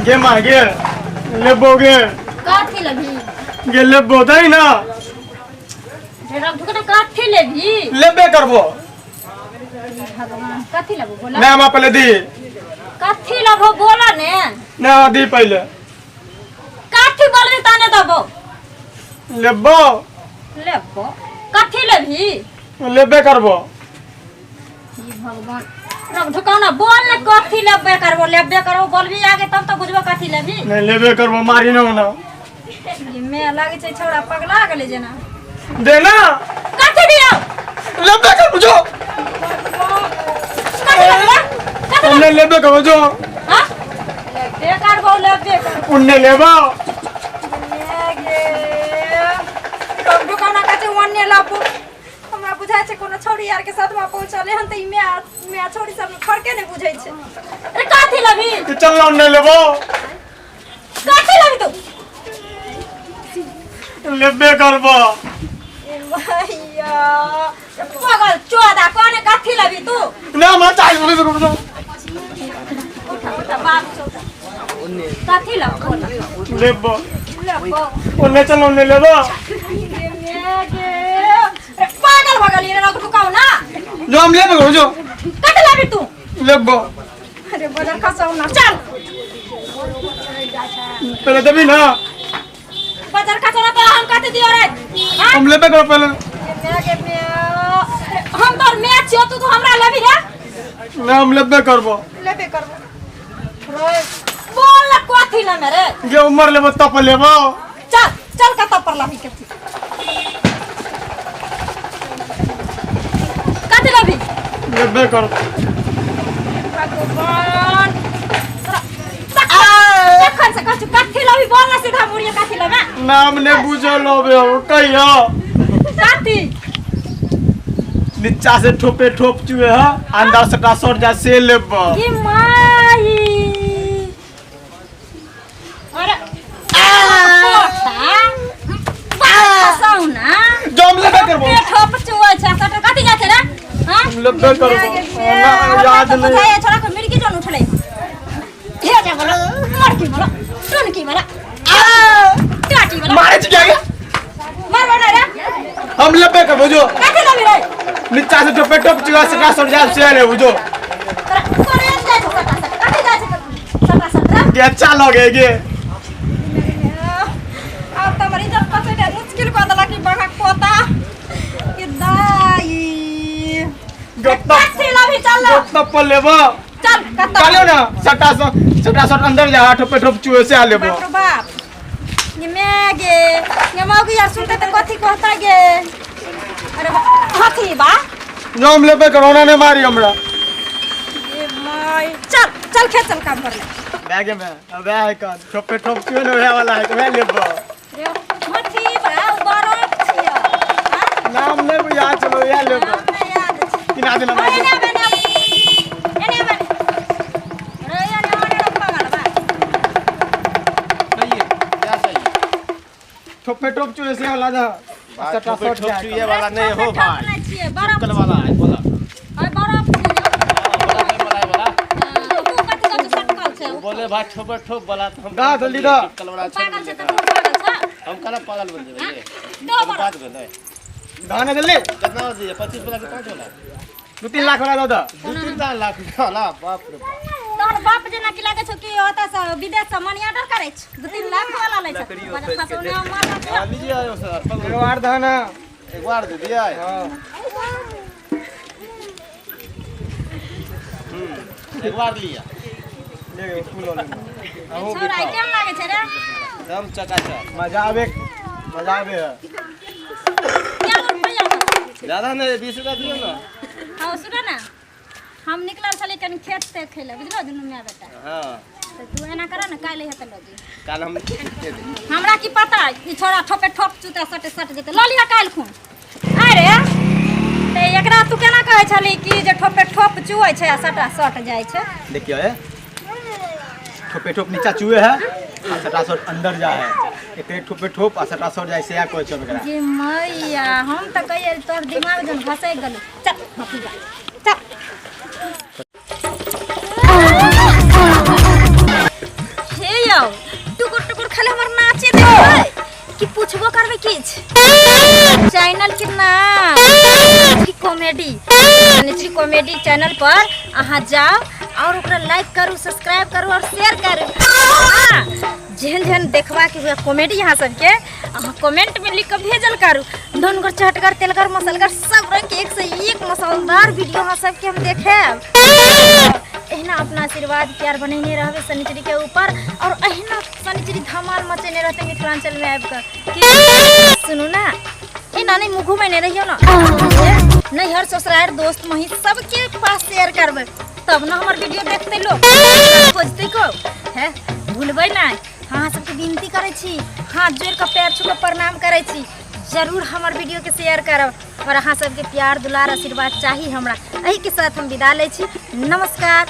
गे मागे लेबोगे काठी लगी गे लेबो दई ना जेरा दुकान काठी लेगी लेबे करबो भगवान काठी लगो बोला ना मा पहले दी काठी लगो बोला ने ना दी पहले काठी बोलबी ताने दबो लेबो लेबो काठी लेभी लेबे करबो ई भगवान रब दुकान बोल ने काठी लेबे करबो बोलबी आगे तब तो बुझबो काठी लेभी नहीं लेबे करबो मारी ना ना ये मैं लागे छै छोड़ा पगला गेले जना देना काठी दियो लेबे कर बुझो काठी लगला उन्ने लेबे करबो जो हां लेबे करबो उन्ने लेबो दुकान काचे वन्ने लाबो हमरा बुझाय छै कोनो छोरी यार के साथ में पहुंचले हन त ई मैं छोरी सब फरके नै बुझै छै अरे काठी लबी तो चल ना उन्ने लेबो काठी लबी तू लेबे करबो ए भैया पागल चोदा कोने काठी लबी तू ना मा चाहि बोले तो बुझो उठा बाप चोदा उन्ने काठी लबो लेबो लेबो उन्ने चल उन्ने लेबो पागल भगल ये लोग रुकाओ ना जो हम लेबे करबो जो काठी लबी तू लेबो अरे बदर खसाओ ना चल पहले देबी ना बदर खसाओ तो हम काटी दियो रे हां हम लेबे करो पहले हम तो मैच छियो तू हमरा लेबी रे ना हम लेबे करबो लेबे करबो रोए बोल ना कोठी ना मेरे गे उमर लेबो तप लेबो चल चल का तपर लाबी के काटी लाबी लेबे करबो भगवान देखन से काटी काठी लाबी बोल ना सीधा मुड़िया काठी लाबा नाम ने बुझो लोबे हो कहियो काटी नीचा से ठोपे ठोप चुए ह अंदर से टासर जा से लेबो ये माई अरे साउना जो हम लेबे करबो ठोप चुए छ सट काटी जाते रे हां हम लेबे करबो ना याद नहीं बुझाए छोरा को मिर्गी जोन उठले हे जा बोलो मरकी बोलो टन की बोला टाटी बोला मारे छ क्या मार बना रे हम लेबे करबो जो काटी लबी रे नीचा से ठोपे ठोप चुए से टासर जा से लेबो जो करे जाए छोटा सा काटी जाए सटा सटा ये चलो गे अब तुम्हारी जब पसे दे मुश्किल को दला की बगा पोता कि दाई गत्ता भी चल तप लेबो चल कत्ता चलो ना सटा अंदर जा ठोपे ठोप चुए से आ लेबो बाप रे बाप ये मैगे ये मौगी यार सुनते तो कथी कहता गे अरे हाथी बा जो हम लेबे करो ना ने मारी हमरा ये माई चल चल खेत चल काम कर ले बैग में अब है का ठोपे ठोप चुए न होए वाला है तो मैं लेबो रे हाथी बा बड़ा छिया हां नाम नहीं बुझा चलो या लेबो याद किना दिन मारी एने बने रे यार मारे न पागल बा चाहिए क्या चाहिए ठोपे ठोप चुए से वाला था सटा ठोप सट चुए वाला नहीं हो भाई छिए बड़ा कल वाला है बोला हाय बड़ा बोला तू कथी कथी सटकल छे बोले भाई ठोप ठोप बोला तो हम गा जल्दी दा कल वाला पागल छे त तू पागल छे हम कल पागल बन जाए दो बड़ा बात कर ले गाना जल्दी कितना दिए 25 वाला के 5 वाला 2-3 लाख वाला दो 2-3 लाख वाला बाप रे बाप तोहर बाप जना की लागे छौ कि ओता से विदेश से मनी ऑर्डर करे छ 2-3 लाख वाला ले छ बड़ा फसौना मार लीजिए आयो सर एक बार दाना एक बार दे दिया है हां एक बार लिया ले फूल ले छोरा केम लागे छे रे दम चकाचक मजा आवे क्या रुपया ज्यादा नहीं 20 रुपया दियो ना हां सुन ना हम निकलल छले कन खेत से खेले बुझलो दुनु मियां बेटा हां तो तू एना कर ना काले हेत लजी कल हम दे दे हमरा की पता ई छोरा ठोपे ठोप चुता सटे सट जेते ल लिया काल खून अरे ते एकरा तू केना कहै छली कि जे ठोपे ठोप चुयै छै आ सटा सट जाय छै देखियो है ठोपे ठोप नीचा चुए है आ सटा सट अंदर जा है एते ठोपे ठोप आ सटा सट जाय से या कोई छ एकरा ये मैया हम त कहिए तोर दिमाग जन घसै गेल चल भाग जा चल हे ना कॉमेडी कॉमेडी चैनल पर अहाँ जाओ और ओकरा लाइक करू, सब्सक्राइब करू और शेयर करू। हाँ, जेहन जेहन देखबा के हुआ कॉमेडी यहाँ सबके अहाँ कमेंट में लिख के भेजल करू। धनगर चहटगर तेलगर मसलगर सब रंग के एक से एक मसालेदार वीडियो अहाँ सबके हम देखेब। एहना अपना आशीर्वाद प्यार बनैने रहबे शनिचरी के ऊपर और एहना शनिचरी धमाल मचेने रहते मिथिलांचल में आबि कर। सुनू ना, एना नहीं मुँह घुमेने रहियो ना, नहीं हर ससुराल दोस्त मही सबके पास शेयर करबे, तब ना हमार वीडियो देखते लोग खोजते को है। भूलबै ना, हाँ सबके विनती करे छी, हाथ जोड़ के पैर छू के प्रणाम करे छी, जरूर हमार वीडियो के शेयर करब और अहाँ सबके प्यार दुलार आशीर्वाद चाहिए हमरा। एही के साथ हम विदा ले छी। नमस्कार।